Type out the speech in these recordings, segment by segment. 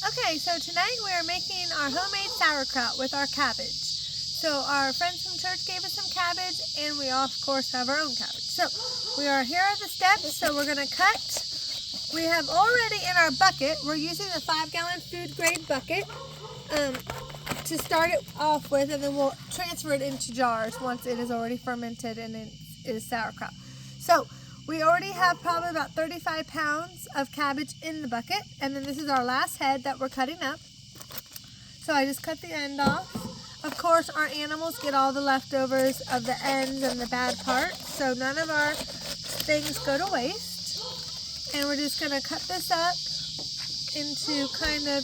Okay, so tonight we are making our homemade sauerkraut with our cabbage. So our friends from church gave us some cabbage, and we of course have our own cabbage. So here are the steps. So we're going to cut. We have already in our bucket, we're using the 5-gallon food grade bucket to start it off with, and then we'll transfer it into jars once it is already fermented and it is sauerkraut. So we already have probably about 35 pounds of cabbage in the bucket, and then this is our last head that we're cutting up. So I just cut the end off. Of course, our animals get all the leftovers of the ends and the bad parts, so none of our things go to waste. And we're just going to cut this up into kind of,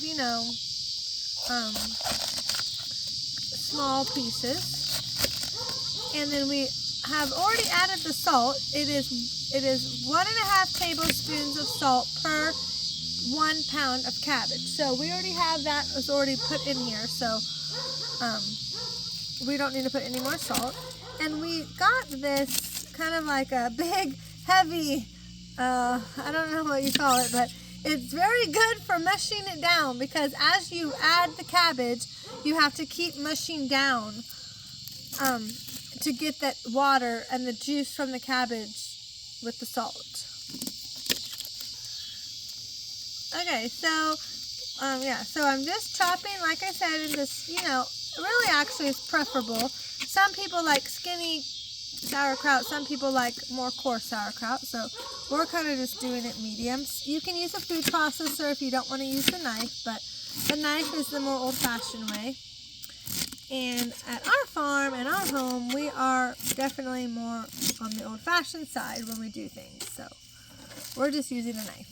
small pieces. And then we have already added the salt. It is 1.5 tablespoons of salt per 1 pound of cabbage. So we already have that. It's already put in here. So we don't need to put any more salt. And we got this kind of like a big, heavy, I don't know what you call it, but it's very good for mushing it down, because as you add the cabbage, you have to keep mushing down to get that water and the juice from the cabbage with the salt. Okay, so so I'm just chopping, like I said, in this, really actually is preferable. Some people like skinny sauerkraut, some people like more coarse sauerkraut, so we're kind of just doing it mediums. You can use a food processor if you don't want to use the knife, but the knife is the more old-fashioned way. And at our farm and our home, we are definitely more on the old-fashioned side when we do things, so we're just using a knife.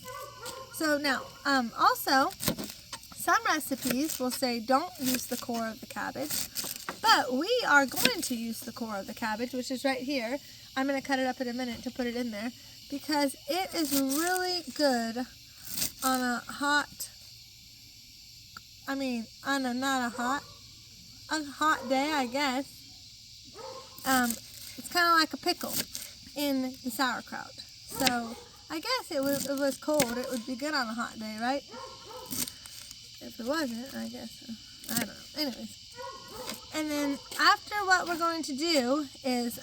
So now, also, some recipes will say don't use the core of the cabbage, but we are going to use the core of the cabbage, which is right here. I'm going to cut it up in a minute to put it in there, because it is really good on a hot day, I guess. It's kind of like a pickle in the sauerkraut. So I guess it was cold, it would be good on a hot day, right? If it wasn't, I guess, I don't know. Anyways. And then after, what we're going to do is,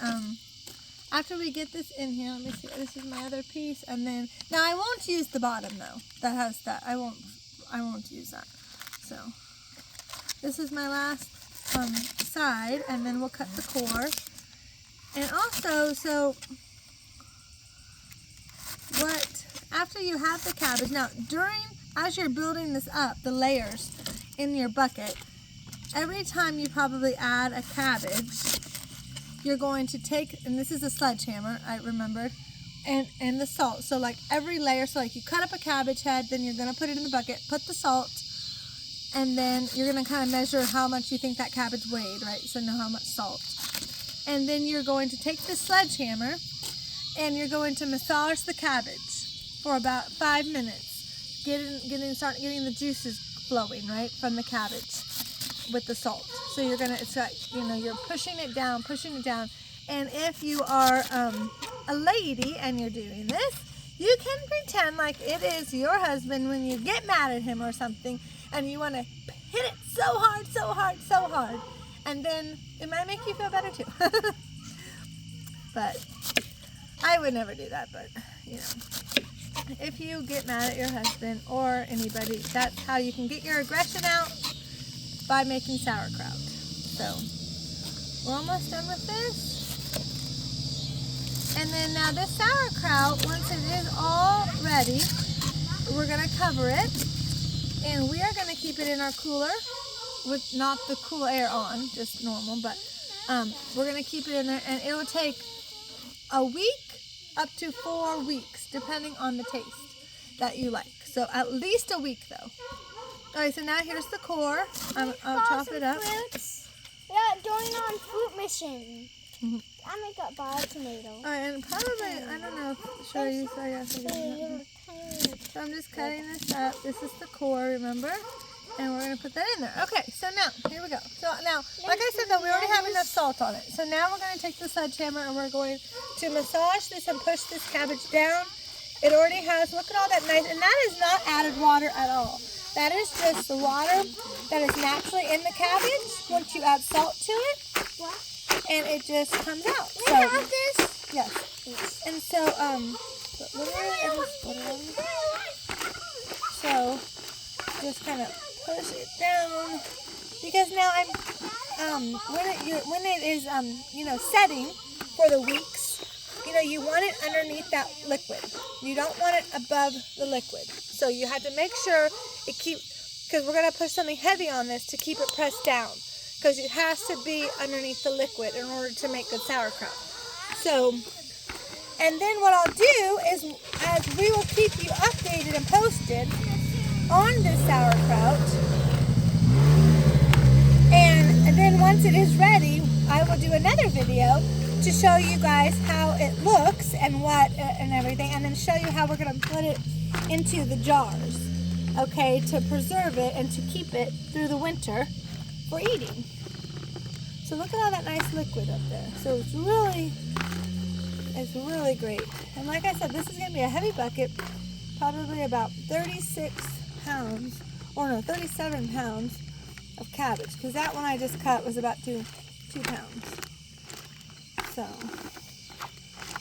after we get this in here, let me see, this is my other piece, and then, now I won't use the bottom though, that has that, I won't use that. So, this is my last side, and then we'll cut the core. And also, so, after you have the cabbage, now as you're building this up, the layers in your bucket, every time you probably add a cabbage, you're going to take, and this is a sledgehammer, I remembered, and the salt. So like every layer, so like you cut up a cabbage head, then you're going to put it in the bucket, put the salt, and then you're going to kind of measure how much you think that cabbage weighed, right? So know how much salt. And then you're going to take the sledgehammer, and you're going to massage the cabbage for about 5 minutes. Start getting the juices flowing, right, from the cabbage with the salt. So you're gonna, it's like, you're pushing it down. And if you are a lady and you're doing this, you can pretend like it is your husband when you get mad at him or something, and you want to hit it so hard, and then it might make you feel better too. But I would never do that, but if you get mad at your husband or anybody, that's how you can get your aggression out, by making sauerkraut. So we're almost done with this. And then now this sauerkraut, once it is all ready, we're going to cover it, and we are going to keep it in our cooler with not the cool air on, just normal, but we're going to keep it in there, and it will take a week up to 4 weeks, depending on the taste that you like. So at least a week though. Alright, so now here's the core. I'll chop it up. Fruits. Yeah, going on fruit mission. I make up buy a tomato. Alright, and probably, I don't know, should I use that? So I'm just cutting this up. This is the core, remember? And we're going to put that in there. Okay, so now, here we go. So now, like I said though, we already have enough salt on it. So now we're going to take the sledgehammer, and we're going to massage this and push this cabbage down. It already has, look at all that nice, and that is not added water at all. That is just the water that is naturally in the cabbage once you add salt to it. What? And it just comes out. Can I have this? Yes. And so, so just kind of push it down, because now when it is setting for the weeks, you want it underneath that liquid. You don't want it above the liquid. So you have to make sure because we're going to push something heavy on this to keep it pressed down, because it has to be underneath the liquid in order to make good sauerkraut. So, and then what I'll do is, as we will keep you updated and posted on this sauerkraut, and then once it is ready, I will do another video to show you guys how it looks and and everything, and then show you how we're going to put it into the jars, okay, to preserve it and to keep it through the winter for eating. So look at all that nice liquid up there. So it's really great. And like I said, this is going to be a heavy bucket, probably about 36 pounds, or no, 37 pounds of cabbage, because that one I just cut was about 2 pounds. So,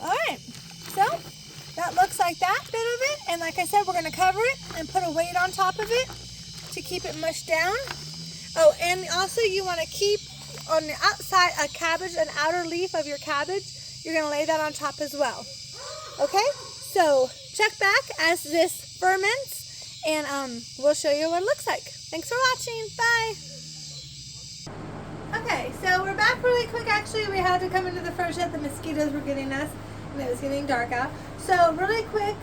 all right. So that looks like that bit of it. And like I said, we're going to cover it and put a weight on top of it to keep it mushed down. Oh, and also you want to keep on the outside a cabbage, an outer leaf of your cabbage. You're going to lay that on top as well. Okay? So check back as this ferments, and we'll show you what it looks like. Thanks for watching. Bye. Okay, so we're back really quick. Actually, we had to come into the fur shed. The mosquitoes were getting us, and it was getting dark out. So really quick,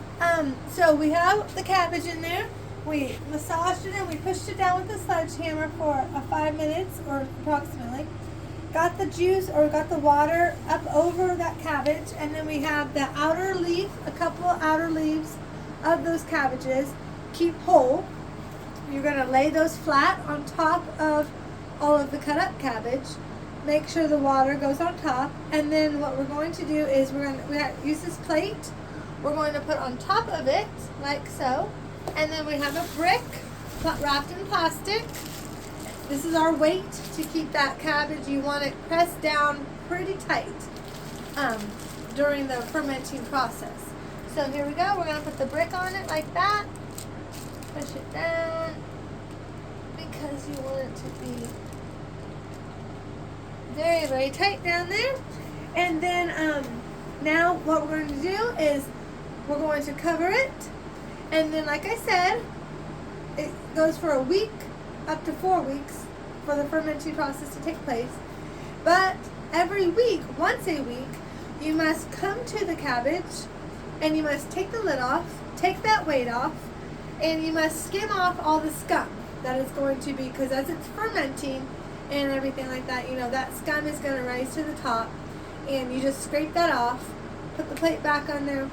so we have the cabbage in there. We massaged it and we pushed it down with a sledgehammer for 5 minutes, or approximately. Got the juice, or got the water up over that cabbage, and then we have the outer leaf, a couple of outer leaves of those cabbages. Keep whole. You're going to lay those flat on top of all of the cut up cabbage. Make sure the water goes on top, and then what we're going to do is we're going to use this plate. We're going to put on top of it like so, and then we have a brick wrapped in plastic. This is our weight to keep that cabbage. You want it pressed down pretty tight during the fermenting process. So here we go. We're going to put the brick on it like that. Push it down because you want it to be very, very tight down there. And then now what we're going to do is we're going to cover it. And then, like I said, it goes for a week, up to 4 weeks for the fermenting process to take place. But every week, once a week, you must come to the cabbage and you must take the lid off, take that weight off, and you must skim off all the scum that is going to be, because as it's fermenting and everything like that, that scum is going to rise to the top, and you just scrape that off, put the plate back on there,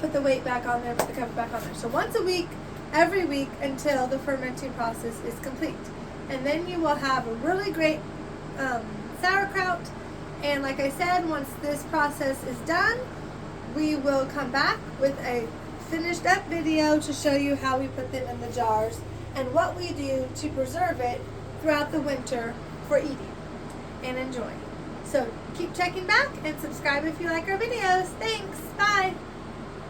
put the weight back on there, put the cover back on there. So once a week, every week, until the fermenting process is complete. And then you will have a really great sauerkraut. And like I said, once this process is done, we will come back with a finished up video to show you how we put them in the jars and what we do to preserve it throughout the winter for eating and enjoying. So keep checking back and subscribe if you like our videos. Thanks. Bye.